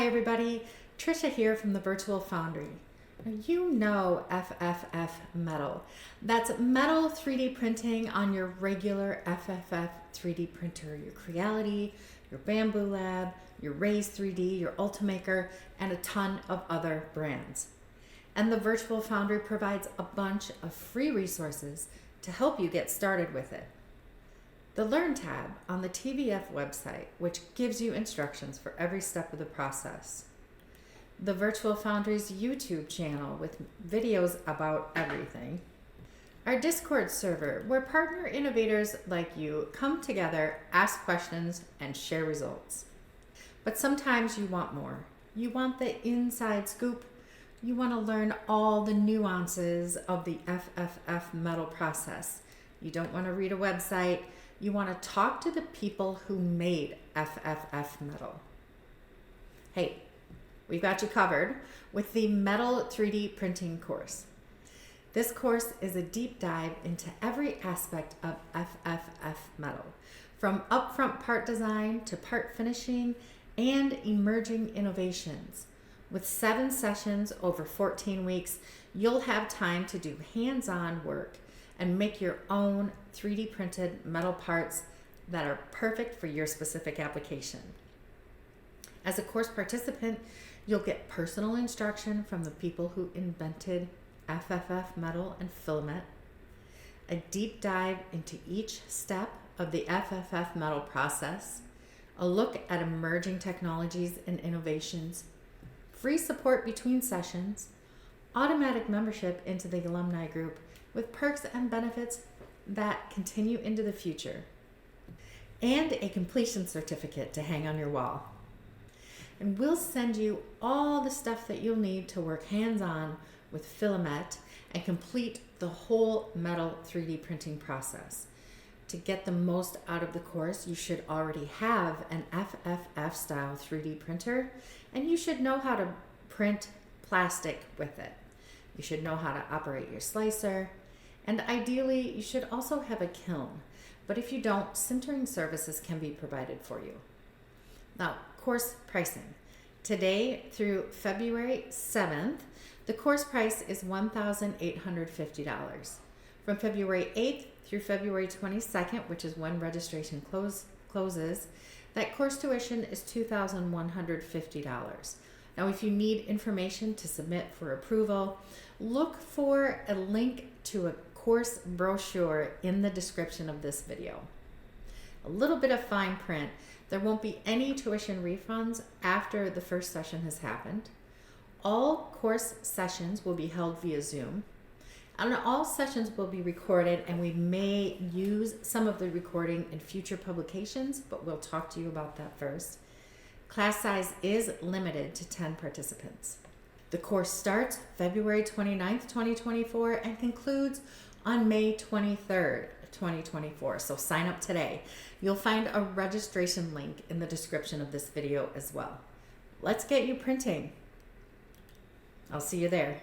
Hi everybody, Trisha here from the Virtual Foundry. Now, you know FFF Metal. That's metal 3D printing on your regular FFF 3D printer, your Creality, your Bambu Lab, your Raise 3D, your Ultimaker, and a ton of other brands. And the Virtual Foundry provides a bunch of free resources to help you get started with it. The Learn tab on the TVF website, which gives you instructions for every step of the process. The Virtual Foundry's YouTube channel with videos about everything. Our Discord server, where partner innovators like you come together, ask questions, and share results. But sometimes you want more. You want the inside scoop. You want to learn all the nuances of the FFF Metal process. You don't want to read a website. You want to talk to the people who made FFF Metal. Hey, we've got you covered with the Metal 3D Printing course. This course is a deep dive into every aspect of FFF Metal, from upfront part design to part finishing and emerging innovations. With 7 sessions over 14 weeks, you'll have time to do hands-on work and make your own 3D printed metal parts that are perfect for your specific application. As a course participant, you'll get personal instruction from the people who invented FFF Metal and Filamet, a deep dive into each step of the FFF Metal process, a look at emerging technologies and innovations, free support between sessions, automatic membership into the alumni group with perks and benefits that continue into the future, and a completion certificate to hang on your wall. And we'll send you all the stuff that you'll need to work hands-on with Filamet and complete the whole metal 3D printing process. To get the most out of the course, you should already have an FFF style 3D printer, and you should know how to print plastic with it. You should know how to operate your slicer, and ideally you should also have a kiln. But if you don't, sintering services can be provided for you. Now, course pricing. Today through February 7th, the course price is $1,850. From February 8th through February 22nd, which is when registration closes, that course tuition is $2,150. Now, if you need information to submit for approval, look for a link to a course brochure in the description of this video. A little bit of fine print. There won't be any tuition refunds after the first session has happened. All course sessions will be held via Zoom. And all sessions will be recorded, and we may use some of the recording in future publications, but we'll talk to you about that first. Class size is limited to 10 participants. The course starts February 29th, 2024 and concludes on May 23rd, 2024. So sign up today. You'll find a registration link in the description of this video as well. Let's get you printing. I'll see you there.